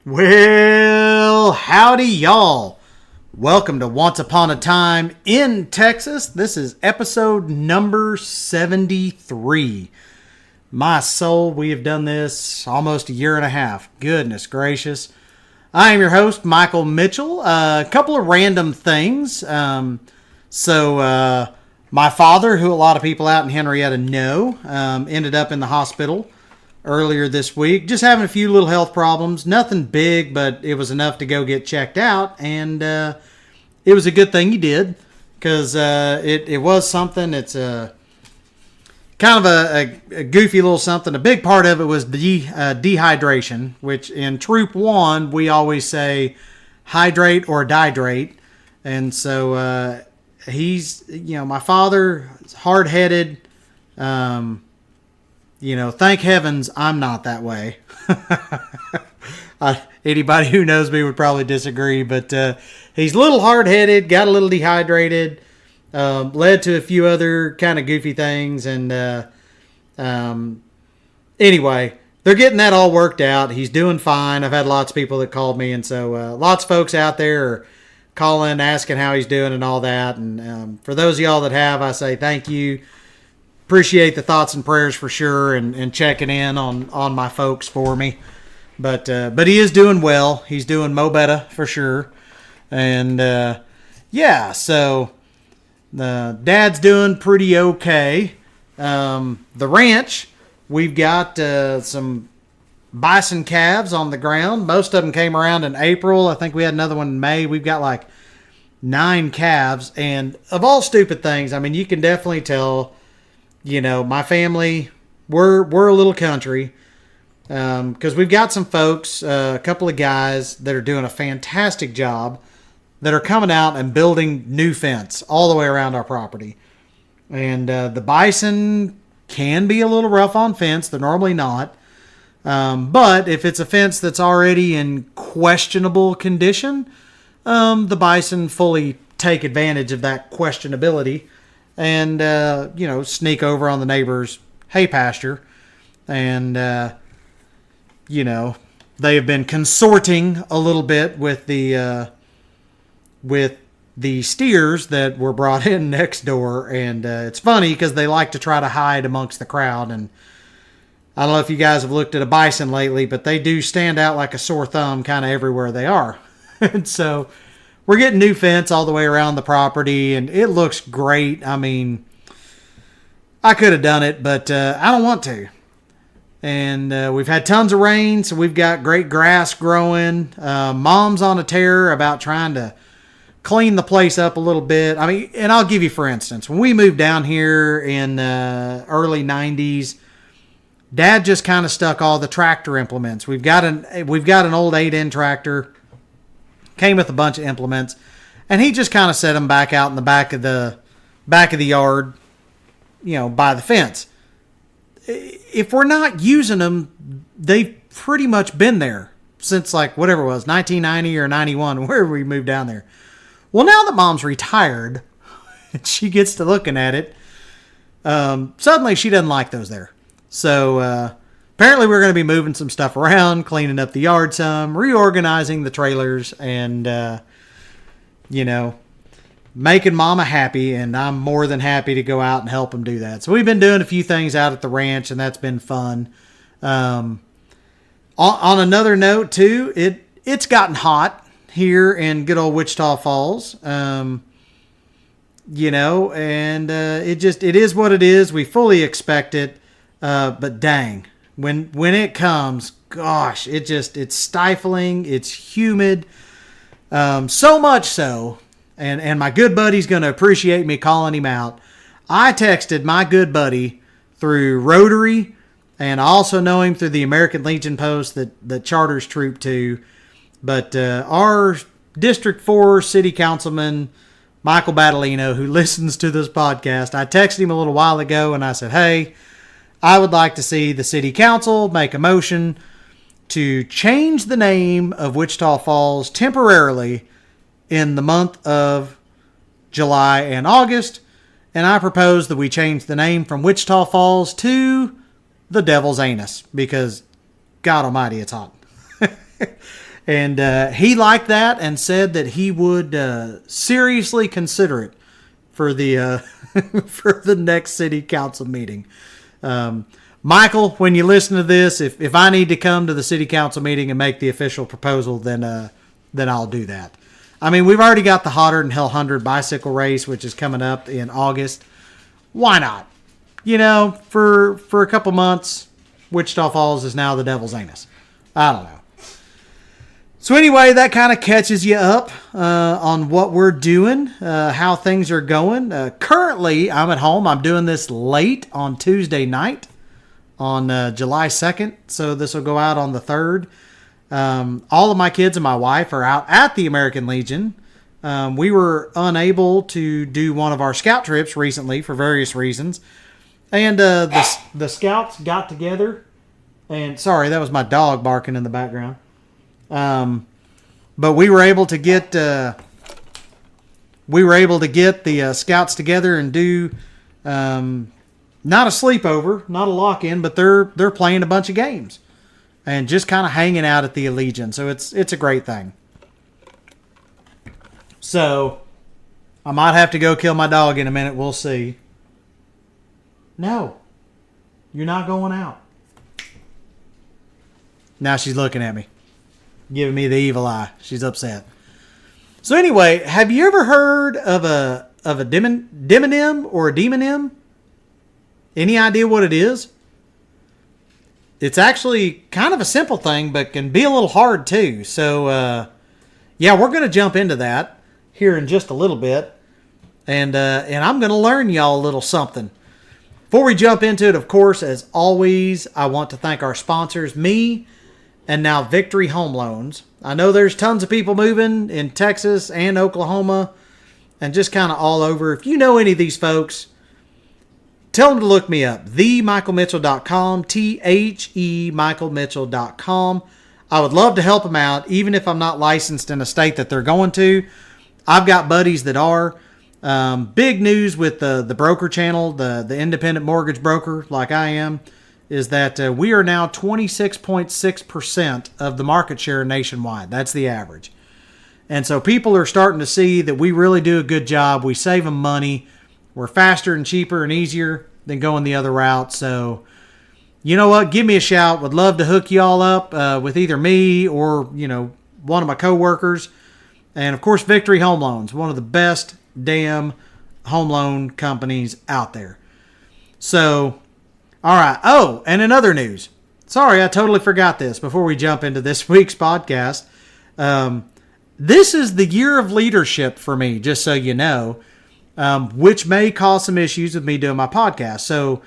Well, howdy y'all. Welcome to Once Upon a Time in Texas. This is episode number 73. My soul, we have done this almost a year and a half. Goodness gracious. I am your host, Michael Mitchell. A couple of random things. My father, who a lot of people out in Henrietta know, ended up in the hospital earlier this week, just having a few little health problems. Nothing big, but it was enough to go get checked out, and it was a good thing he did, because it was something. It's a kind of a goofy little something. A big part of it was dehydration, which in Troop 1 we always say hydrate or dihydrate, and so he's, my father is hard-headed. Thank heavens I'm not that way. Anybody who knows me would probably disagree, but he's a little hard-headed, got a little dehydrated, led to a few other kind of goofy things, and anyway, they're getting that all worked out. He's doing fine. I've had lots of people that called me, and so lots of folks out there are calling, asking how he's doing and all that, and for those of y'all that have, I say thank you. Appreciate the thoughts and prayers for sure, and checking in on my folks for me. But he is doing well. He's doing mo better for sure. And so the dad's doing pretty okay. The ranch, we've got some bison calves on the ground. Most of them came around in April. I think we had another one in May. We've got like 9 calves. And of all stupid things, I mean, you can definitely tell, my family, we're a little country, because we've got some folks, a couple of guys that are doing a fantastic job that are coming out and building new fence all the way around our property. And the bison can be a little rough on fence. They're normally not. But if it's a fence that's already in questionable condition, the bison fully take advantage of that questionability and, sneak over on the neighbor's hay pasture. And, they have been consorting a little bit with the steers that were brought in next door. And it's funny because they like to try to hide amongst the crowd. And I don't know if you guys have looked at a bison lately, but they do stand out like a sore thumb kind of everywhere they are. And so we're getting new fence all the way around the property, and it looks great. I mean, I could have done it, but I don't want to. And we've had tons of rain, so we've got great grass growing. Mom's on a tear about trying to clean the place up a little bit. I mean, and I'll give you, for instance, when we moved down here in early 90s, Dad just kind of stuck all the tractor implements. We've got an old 8N tractor. Came with a bunch of implements, and he just kind of set them back out in the back of the yard, by the fence. If we're not using them, they've pretty much been there since like whatever it was, 1990 or 91, where we moved down there. Well, now that Mom's retired, and she gets to looking at it, suddenly she doesn't like those there. So apparently we're going to be moving some stuff around, cleaning up the yard some, reorganizing the trailers, and, making Mama happy, and I'm more than happy to go out and help them do that. So we've been doing a few things out at the ranch, and that's been fun. On another note, too, it's gotten hot here in good old Wichita Falls, and it is what it is. We fully expect it, but dang. When it comes, gosh, it's stifling. It's humid. So much so, and my good buddy's going to appreciate me calling him out. I texted my good buddy through Rotary, and I also know him through the American Legion Post that charters Troop 2. But our District 4 City Councilman, Michael Battolino, who listens to this podcast, I texted him a little while ago, and I said, hey, I would like to see the city council make a motion to change the name of Wichita Falls temporarily in the month of July and August. And I propose that we change the name from Wichita Falls to the Devil's Anus, because God almighty, it's hot. And he liked that and said that he would seriously consider it for the for the next city council meeting. Michael, when you listen to this, if I need to come to the city council meeting and make the official proposal, then I'll do that. I mean, we've already got the Hotter Than Hell 100 bicycle race, which is coming up in August. Why not? You know, for a couple months, Wichita Falls is now the devil's anus. I don't know. So anyway, that kind of catches you up on what we're doing, how things are going. Currently, I'm at home. I'm doing this late on Tuesday night on July 2nd. So this will go out on the 3rd. All of my kids and my wife are out at the American Legion. We were unable to do one of our scout trips recently for various reasons. And the scouts got together. And sorry, that was my dog barking in the background. But we were able to get the scouts together and do not a sleepover, not a lock-in, but they're playing a bunch of games and just kind of hanging out at the Legion. So it's a great thing. So I might have to go kill my dog in a minute. We'll see. No, you're not going out. Now she's looking at me, giving me the evil eye. She's upset. So anyway, have you ever heard of a demonym or a demonym? Any idea what it is? It's actually kind of a simple thing, but can be a little hard too. So yeah, we're going to jump into that here in just a little bit, and I'm going to learn y'all a little something. Before we jump into it, of course, as always, I want to thank our sponsors, me and now Victory Home Loans. I know there's tons of people moving in Texas and Oklahoma and just kind of all over. If you know any of these folks, tell them to look me up, themichaelmitchell.com, THEMichaelmitchell.com. I would love to help them out, even if I'm not licensed in a state that they're going to. I've got buddies that are. Big news with the broker channel, the independent mortgage broker like I am, is that we are now 26.6% of the market share nationwide. That's the average. And so people are starting to see that we really do a good job. We save them money. We're faster and cheaper and easier than going the other route. So, you know what? Give me a shout. Would love to hook you all up with either me or, one of my coworkers. And, of course, Victory Home Loans, one of the best damn home loan companies out there. So, all right. Oh, and in other news, sorry, I totally forgot this before we jump into this week's podcast. This is the year of leadership for me, just so you know, which may cause some issues with me doing my podcast. So,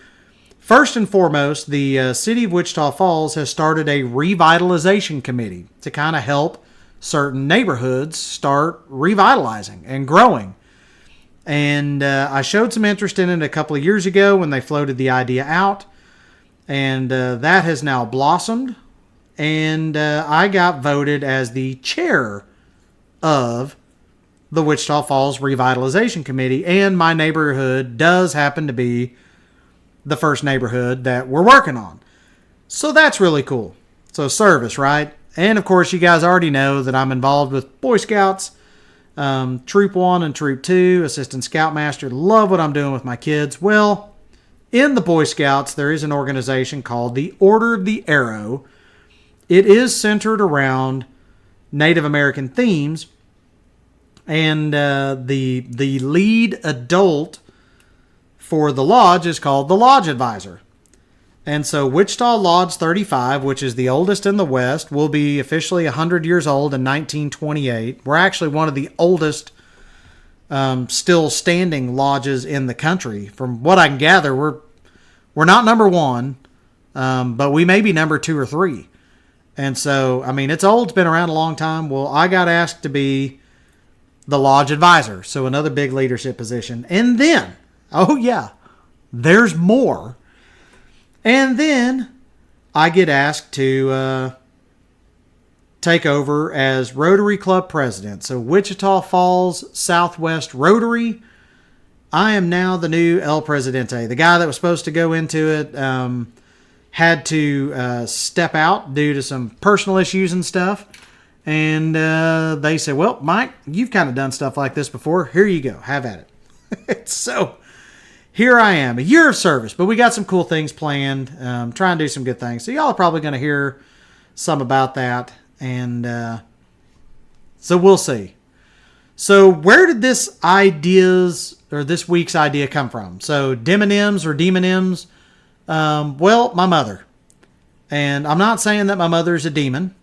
first and foremost, the city of Wichita Falls has started a revitalization committee to kind of help certain neighborhoods start revitalizing and growing. And I showed some interest in it a couple of years ago when they floated the idea out. And that has now blossomed. And I got voted as the chair of the Wichita Falls Revitalization Committee. And my neighborhood does happen to be the first neighborhood that we're working on. So that's really cool. So service, right? And of course, you guys already know that I'm involved with Boy Scouts. Troop 1 and Troop 2, Assistant Scoutmaster. Love what I'm doing with my kids. Well, in the Boy Scouts, there is an organization called the Order of the Arrow. It is centered around Native American themes. And the lead adult for the lodge is called the Lodge Advisor. And so Wichita Lodge 35, which is the oldest in the West, will be officially 100 years old in 1928. We're actually one of the oldest still standing lodges in the country. From what I can gather, we're not number one, but we may be number 2 or 3. And so, I mean, it's old. It's been around a long time. Well, I got asked to be the Lodge Advisor, so another big leadership position. And then, oh yeah, there's more. And then I get asked to take over as Rotary Club President. So Wichita Falls Southwest Rotary, I am now the new El Presidente. The guy that was supposed to go into it had to step out due to some personal issues and stuff. And they said, well, Mike, you've kind of done stuff like this before. Here you go. Have at it. So here I am, a year of service, but we got some cool things planned. Try and do some good things. So y'all are probably going to hear some about that. And so we'll see. So where did this week's idea come from? So demonyms. Well, my mother. And I'm not saying that my mother's a demon.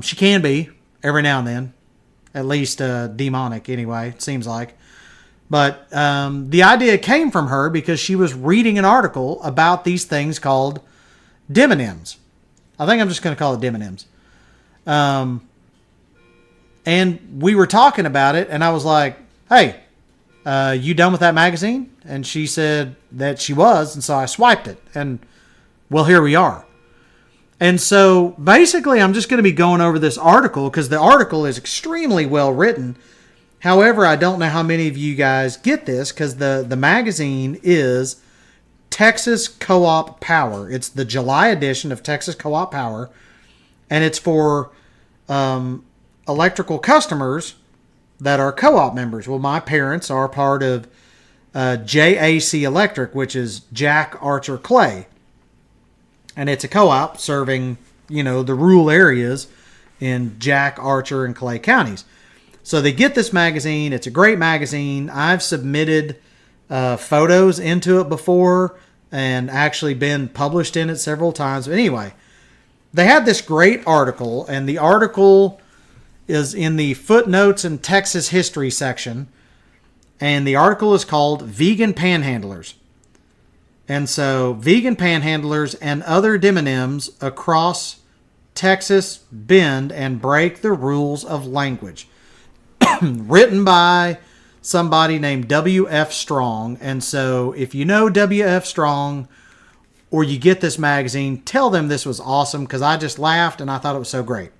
She can be every now and then, at least demonic anyway, it seems like. But the idea came from her because she was reading an article about these things called demonyms. I think I'm just going to call it demonyms. And we were talking about it, and I was like, hey, you done with that magazine? And she said that she was, and so I swiped it. And, well, here we are. And so, basically, I'm just going to be going over this article, because the article is extremely well written. However, I don't know how many of you guys get this, because the magazine is Texas Co-op Power. It's the July edition of Texas Co-op Power, and it's for electrical customers that are co-op members. Well, my parents are part of JAC Electric, which is Jack Archer Clay. And it's a co-op serving, the rural areas in Jack, Archer, and Clay counties. So they get this magazine. It's a great magazine. I've submitted photos into it before and actually been published in it several times. But anyway, they had this great article, and the article is in the footnotes and Texas history section. And the article is called Vegan Panhandlers. And so, vegan panhandlers and other demonyms across Texas bend and break the rules of language. Written by somebody named W.F. Strong. And so, if you know W.F. Strong or you get this magazine, tell them this was awesome, because I just laughed and I thought it was so great.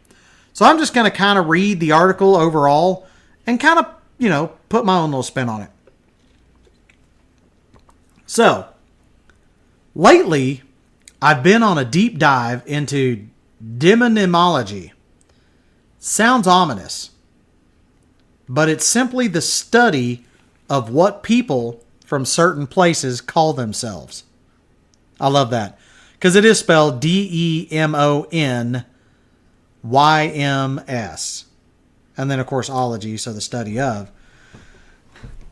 So, I'm just going to kind of read the article overall and kind of, put my own little spin on it. So, lately, I've been on a deep dive into demonymology. Sounds ominous, but it's simply the study of what people from certain places call themselves. I love that, because it is spelled DEMONYMS. And then, of course, ology, so the study of.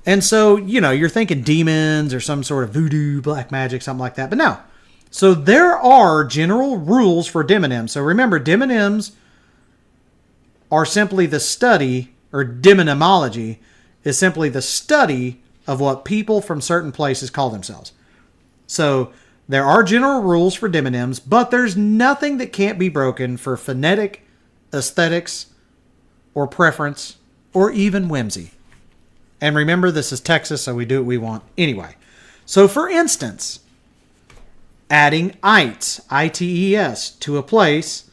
And so, you're thinking demons or some sort of voodoo, black magic, something like that. But no. So there are general rules for demonyms. So remember, demonyms are simply the study, or demonymology is simply the study of what people from certain places call themselves. So there are general rules for demonyms, but there's nothing that can't be broken for phonetic, aesthetics, or preference, or even whimsy. And remember, this is Texas, so we do what we want anyway. So, for instance, adding ites, I-T-E-S, to a place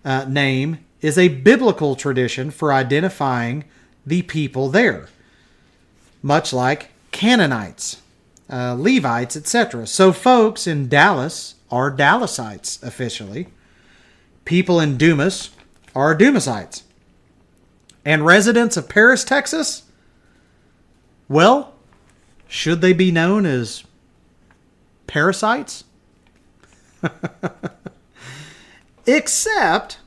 name is a biblical tradition for identifying the people there. Much like Canaanites, Levites, etc. So, folks in Dallas are Dallasites officially. People in Dumas are Dumasites. And residents of Paris, Texas, well, should they be known as parasites? Except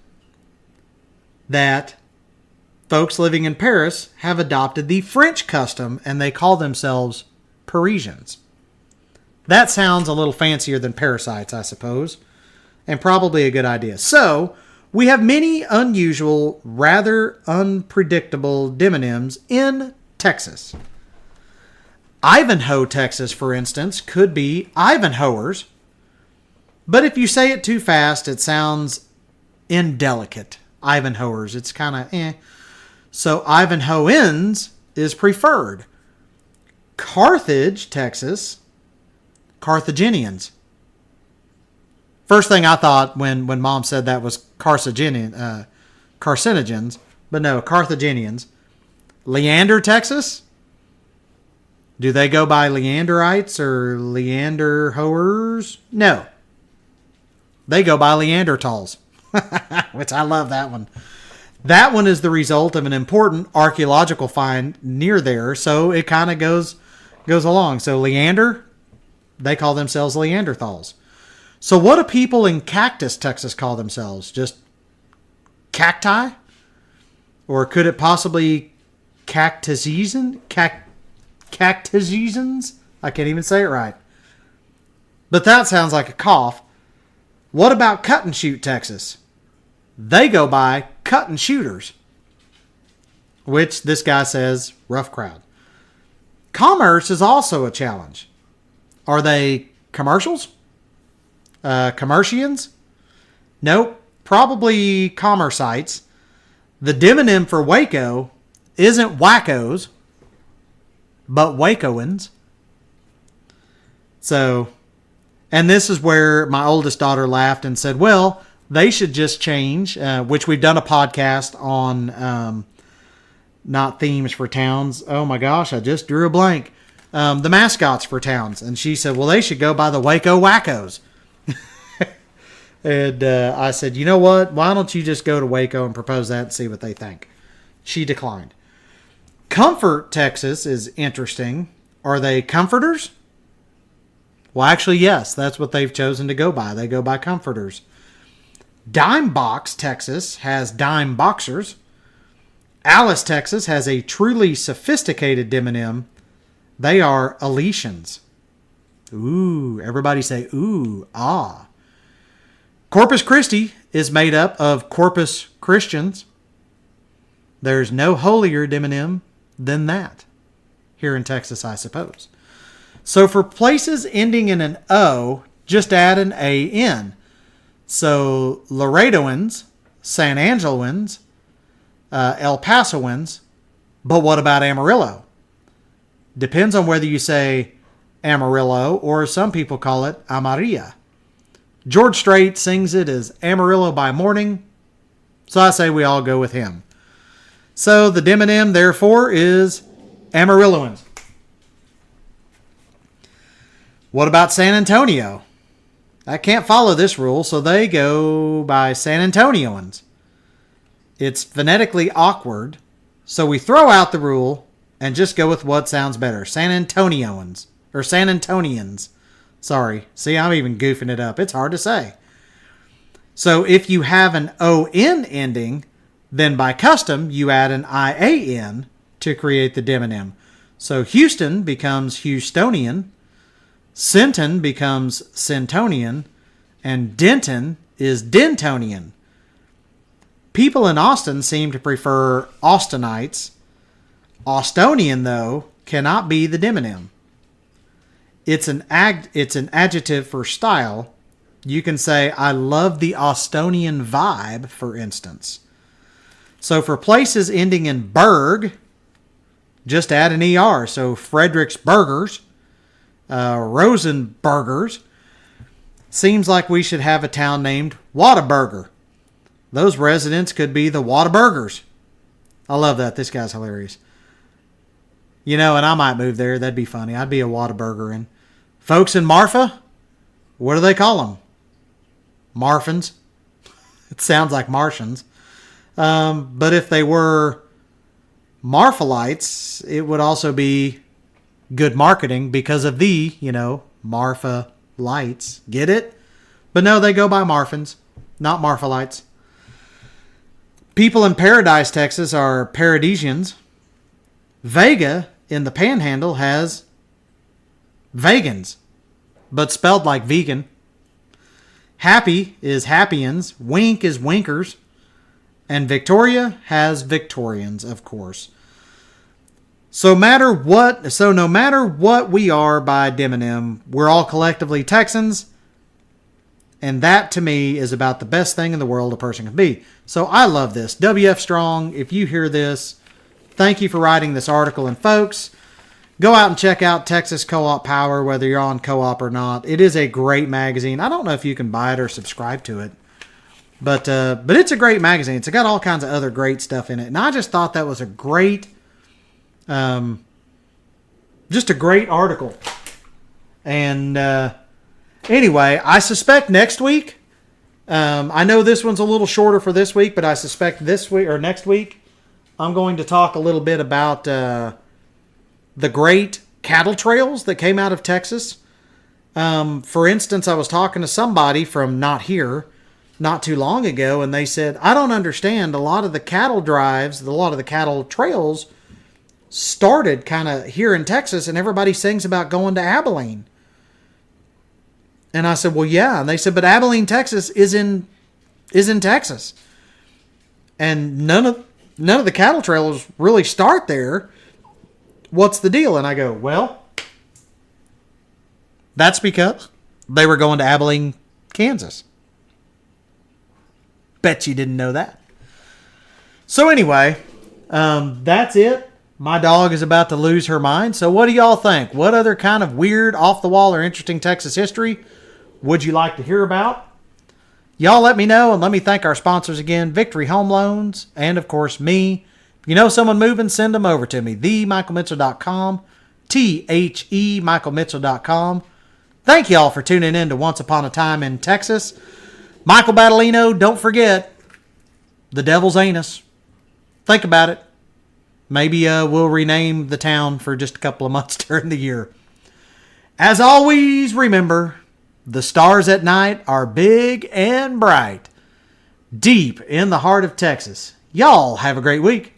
that folks living in Paris have adopted the French custom and they call themselves Parisians. That sounds a little fancier than parasites, I suppose, and probably a good idea. So, we have many unusual, rather unpredictable demonyms in Texas. Ivanhoe, Texas, for instance, could be Ivanhoers. But if you say it too fast, it sounds indelicate. Ivanhoers. It's kind of So Ivanhoans is preferred. Carthage, Texas, Carthaginians. First thing I thought when Mom said that was carcinogens, but no, Carthaginians. Leander, Texas. Do they go by Leanderites or Leanderhoers? No. They go by Leandertals, which I love that one. That one is the result of an important archaeological find near there, so it kind of goes along. So Leander, they call themselves Leanderthals. So what do people in Cactus, Texas call themselves? Just cacti? Or could it possibly cactusizans? Cactusizans? I can't even say it right. But that sounds like a cough. What about Cut and Shoot, Texas? They go by Cut and Shooters, which this guy says rough crowd. Commerce is also a challenge. Are they commercials? Commercians? Nope. Probably commercites. The demonym for Waco isn't wackos, but Wacoans. So, and this is where my oldest daughter laughed and said, well, they should just change, which we've done a podcast on, not themes for towns. Oh my gosh, I just drew a blank. The mascots for towns. And she said, well, they should go by the Waco Wackos. And I said, you know what? Why don't you just go to Waco and propose that and see what they think? She declined. Comfort, Texas is interesting. Are they comforters? Well, actually, yes. That's what they've chosen to go by. They go by comforters. Dime Box, Texas has dime boxers. Alice, Texas has a truly sophisticated demonym. They are Aletians. Ooh, everybody say ooh, ah. Corpus Christi is made up of Corpus Christians. There's no holier demonym than that here in Texas, I suppose. So for places ending in an O, just add an A-N. So Laredoans, San Angeloans, El Pasoans, but what about Amarillo? Depends on whether you say Amarillo or some people call it Amarilla. George Strait sings it as Amarillo by morning, so I say we all go with him. So the demonym, therefore, is Amarilloans. What about San Antonio? I can't follow this rule, so they go by San Antonioans. It's phonetically awkward, so we throw out the rule and just go with what sounds better. San Antonioans, or San Antonians. Sorry. See, I'm even goofing it up. It's hard to say. So if you have an O-N ending, then by custom, you add an I-A-N to create the demonym. So Houston becomes Houstonian, Sinton becomes Sintonian, and Denton is Dentonian. People in Austin seem to prefer Austinites. Austonian, though, cannot be the demonym. It's an adjective for style. You can say, I love the Austonian vibe, for instance. So for places ending in Berg, just add an ER. So Fredericksburgers, Rosenbergers. Seems like we should have a town named Whataburger. Those residents could be the Whataburgers. I love that. This guy's hilarious. You know, and I might move there. That'd be funny. I'd be a Whataburger. And folks in Marfa, what do they call them? Marfans. It sounds like Martians. But if they were Marfalites, it would also be good marketing because of the, Marfa lights. Get it? But no, they go by Marfans, not Marfalites. People in Paradise, Texas are Paradisians. Vega in the Panhandle has Vegans, but spelled like vegan. Happy is Happians. Wink is Winkers. And Victoria has Victorians, of course. So no matter what we are by demonym, we're all collectively Texans. And that, to me, is about the best thing in the world a person can be. So I love this. WF Strong, if you hear this, thank you for writing this article. And folks, go out and check out Texas Co-op Power, whether you're on co-op or not. It is a great magazine. I don't know if you can buy it or subscribe to it. But it's a great magazine. It's got all kinds of other great stuff in it. And I just thought that was a great, just a great article. And anyway, I suspect next week I know this one's a little shorter for this week, but I suspect this week or next week I'm going to talk a little bit about the great cattle trails that came out of Texas. For instance, I was talking to somebody from not here not too long ago, and they said, I don't understand. A lot of the cattle drives, a lot of the cattle trails started kind of here in Texas, and everybody sings about going to Abilene. And I said, well, yeah. And they said, but Abilene, Texas is in Texas. And none of the cattle trails really start there. What's the deal? And I go, well, that's because they were going to Abilene, Kansas. Bet you didn't know that. So anyway, that's it. My dog is about to lose her mind. So what do y'all think? What other kind of weird, off-the-wall, or interesting Texas history would you like to hear about? Y'all let me know, and let me thank our sponsors again, Victory Home Loans, and of course me. If you know someone moving, send them over to me, themichaelmitchell.com, THE-michaelmitchell.com. Thank y'all for tuning in to Once Upon a Time in Texas. Michael Battolino, don't forget, the devil's anus. Think about it. Maybe we'll rename the town for just a couple of months during the year. As always, remember, the stars at night are big and bright, deep in the heart of Texas. Y'all have a great week.